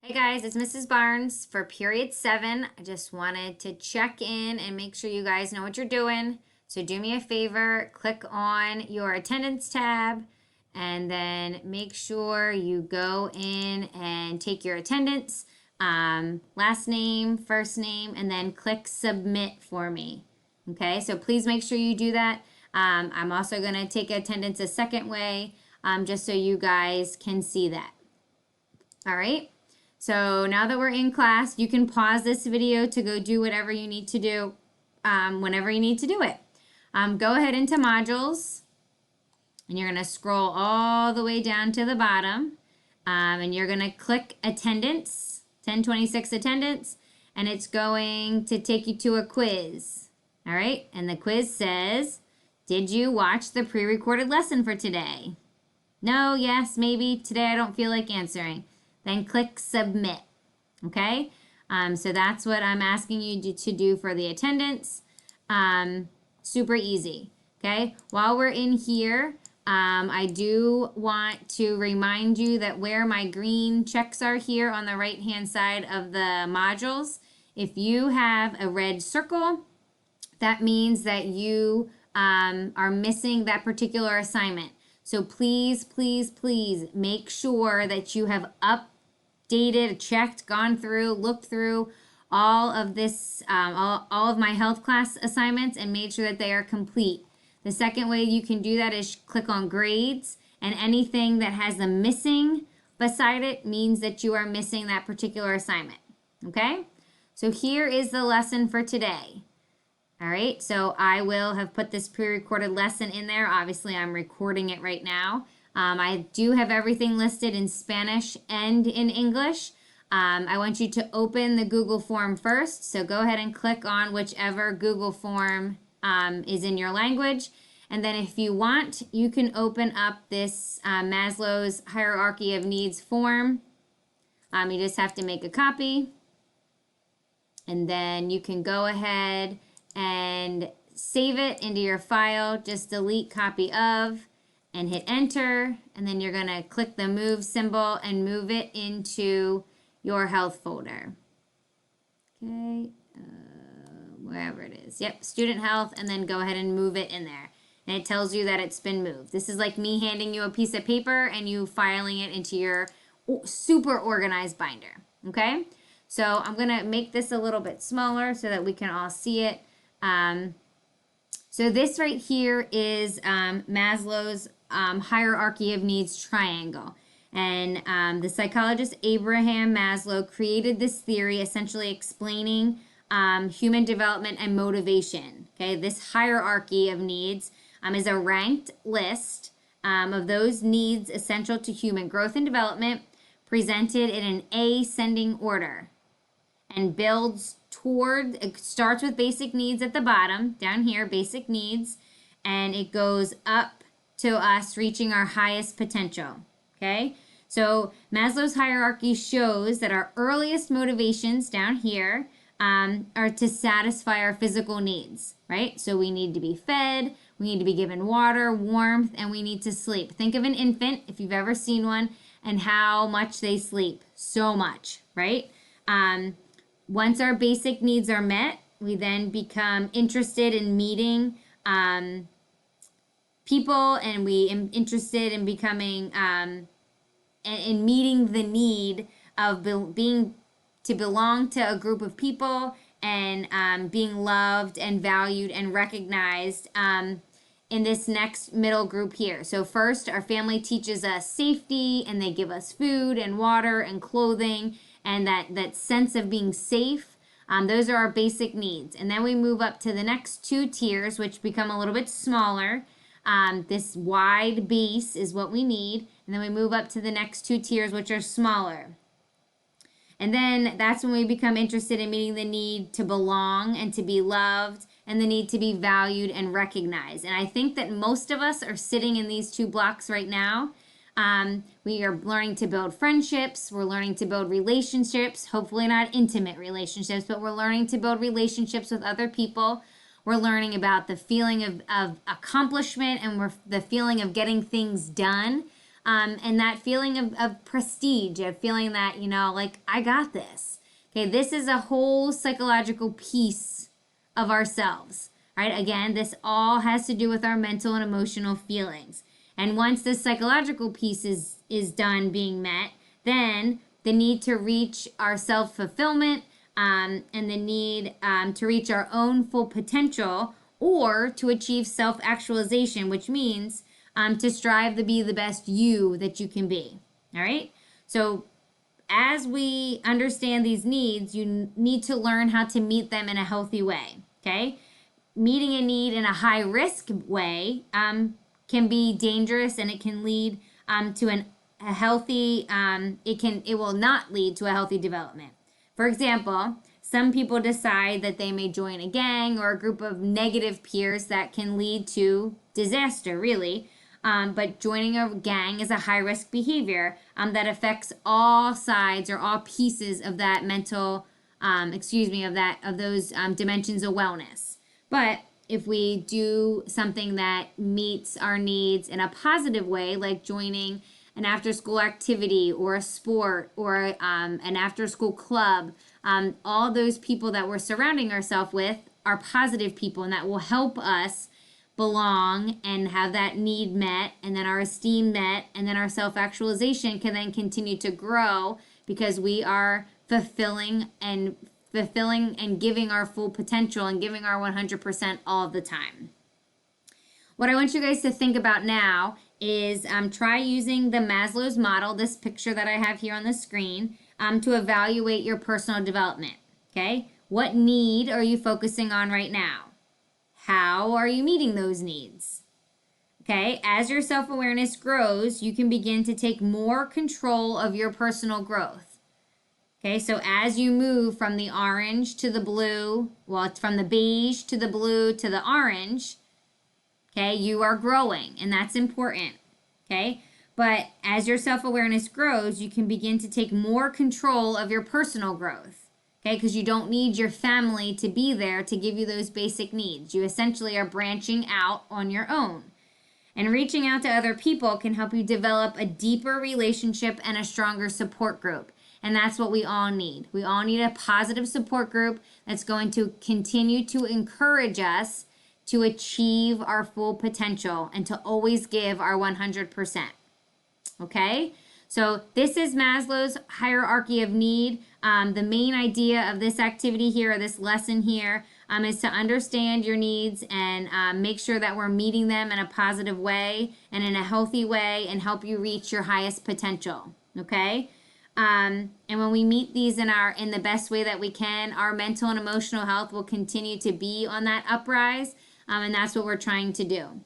Hey guys, it's Mrs. Barnes for period 7. I just wanted to check in and make sure you guys know what you're doing. So do me a favor, click on your attendance tab and then make sure you go in and take your attendance, last name, first name, and then click submit for me. Okay, so please make sure you do that. I'm also going to take attendance a second way, just so you guys can see that. All right. So now that we're in class, you can pause this video to go do whatever you need to do whenever you need to do it. Go ahead into modules, and you're going to scroll all the way down to the bottom, and you're going to click attendance, 1026 attendance, and it's going to take you to a quiz. All right, and the quiz says, did you watch the pre-recorded lesson for today? No, yes, maybe. Today I don't feel like answering. Then click submit, okay? So that's what I'm asking you to do for the attendance. Super easy, okay? While we're in here, I do want to remind you that where my green checks are here on the right-hand side of the modules, if you have a red circle, that means that you are missing that particular assignment. So please, please, please make sure that you have updated, checked, gone through, looked through all of this, all of my health class assignments and made sure that they are complete. The second way you can do that is click on grades, and anything that has a missing beside it means that you are missing that particular assignment. Okay? So here is the lesson for today. All right, so I will have put this pre-recorded lesson in there. Obviously, I'm recording it right now. I do have everything listed in Spanish and in English. I want you to open the Google form first. So go ahead and click on whichever Google form is in your language. And then if you want, you can open up this Maslow's Hierarchy of Needs form. You just have to make a copy. And then you can go ahead and save it into your file. Just delete copy of and hit enter, and then you're going to click the move symbol and move it into your health folder. Okay, wherever it is. Yep, student health, and then go ahead and move it in there. And it tells you that it's been moved. This is like me handing you a piece of paper and you filing it into your super organized binder. Okay, so I'm going to make this a little bit smaller so that we can all see it. So this right here is Maslow's hierarchy of needs triangle. And the psychologist Abraham Maslow created this theory essentially explaining human development and motivation. Okay, this hierarchy of needs is a ranked list of those needs essential to human growth and development, presented in an ascending order, and builds toward, it starts with basic needs at the bottom, down here, basic needs, and it goes up to us reaching our highest potential, okay? So Maslow's hierarchy shows that our earliest motivations down here are to satisfy our physical needs, right? So we need to be fed, we need to be given water, warmth, and we need to sleep. Think of an infant, if you've ever seen one, and how much they sleep. So much, right? Once our basic needs are met, we then become interested in meeting people, and we am interested in becoming in meeting the need of being to belong to a group of people and being loved and valued and recognized in this next middle group here. So first, our family teaches us safety, and they give us food and water and clothing, and that sense of being safe. Those are our basic needs. And then we move up to the next two tiers, which become a little bit smaller. This wide base is what we need. And then we move up to the next two tiers, which are smaller. And then that's when we become interested in meeting the need to belong and to be loved, and the need to be valued and recognized. And I think that most of us are sitting in these two blocks right now. We are learning to build friendships. We're learning to build relationships, hopefully not intimate relationships, but we're learning to build relationships with other people. We're learning about the feeling of accomplishment, and the feeling of getting things done. and that feeling of prestige, of feeling that, you know, like, I got this. Okay, this is a whole psychological piece of ourselves, right? Again, this all has to do with our mental and emotional feelings. And once this psychological piece is done being met, then the need to reach our self-fulfillment and the need to reach our own full potential or to achieve self-actualization, which means to strive to be the best you that you can be. All right? So as we understand these needs, you need to learn how to meet them in a healthy way. Okay? Meeting a need in a high risk way can be dangerous, and it can lead to a healthy, it will not lead to a healthy development. For example, some people decide that they may join a gang or a group of negative peers that can lead to disaster, really. But joining a gang is a high risk behavior that affects all sides or all pieces of that mental, of those dimensions of wellness. But if we do something that meets our needs in a positive way, like joining an after school activity or a sport or an after school club, all those people that we're surrounding ourselves with are positive people, and that will help us belong and have that need met, and then our esteem met, and then our self-actualization can then continue to grow because we are fulfilling and giving our full potential and giving our 100% all the time. What I want you guys to think about now is try using the Maslow's model, this picture that I have here on the screen, to evaluate your personal development. Okay? What need are you focusing on right now? How are you meeting those needs? Okay? As your self-awareness grows, you can begin to take more control of your personal growth. Okay, so as you move from the orange to the blue, well, it's from the beige to the blue to the orange, okay, you are growing, and that's important, okay? But as your self-awareness grows, you can begin to take more control of your personal growth, okay? Because you don't need your family to be there to give you those basic needs. You essentially are branching out on your own. And reaching out to other people can help you develop a deeper relationship and a stronger support group. And that's what we all need. We all need a positive support group that's going to continue to encourage us to achieve our full potential and to always give our 100%. Okay? So this is Maslow's hierarchy of need. The main idea of this activity here, or this lesson here, is to understand your needs and make sure that we're meeting them in a positive way and in a healthy way and help you reach your highest potential. Okay? And when we meet these in the best way that we can, our mental and emotional health will continue to be on that uprise, and that's what we're trying to do. All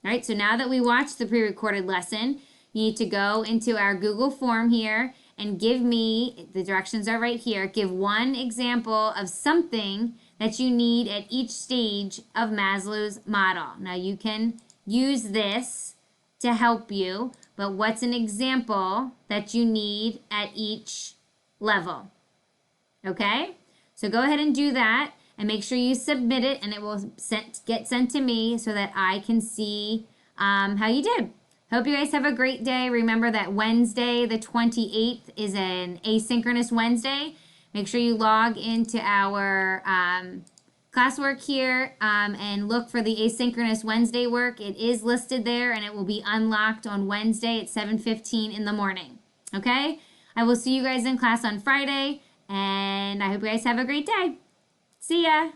right, so now that we watched the pre-recorded lesson, you need to go into our Google form here and give me, the directions are right here, give one example of something that you need at each stage of Maslow's model. Now you can use this to help you, but what's an example that you need at each level? Okay? So go ahead and do that and make sure you submit it, and it will get sent to me so that I can see how you did. Hope you guys have a great day. Remember that Wednesday, the 28th, is an asynchronous Wednesday. Make sure you log into our classwork here and look for the asynchronous Wednesday work. It is listed there, and it will be unlocked on Wednesday at 7:15 in the morning. Okay? I will see you guys in class on Friday, and I hope you guys have a great day. See ya!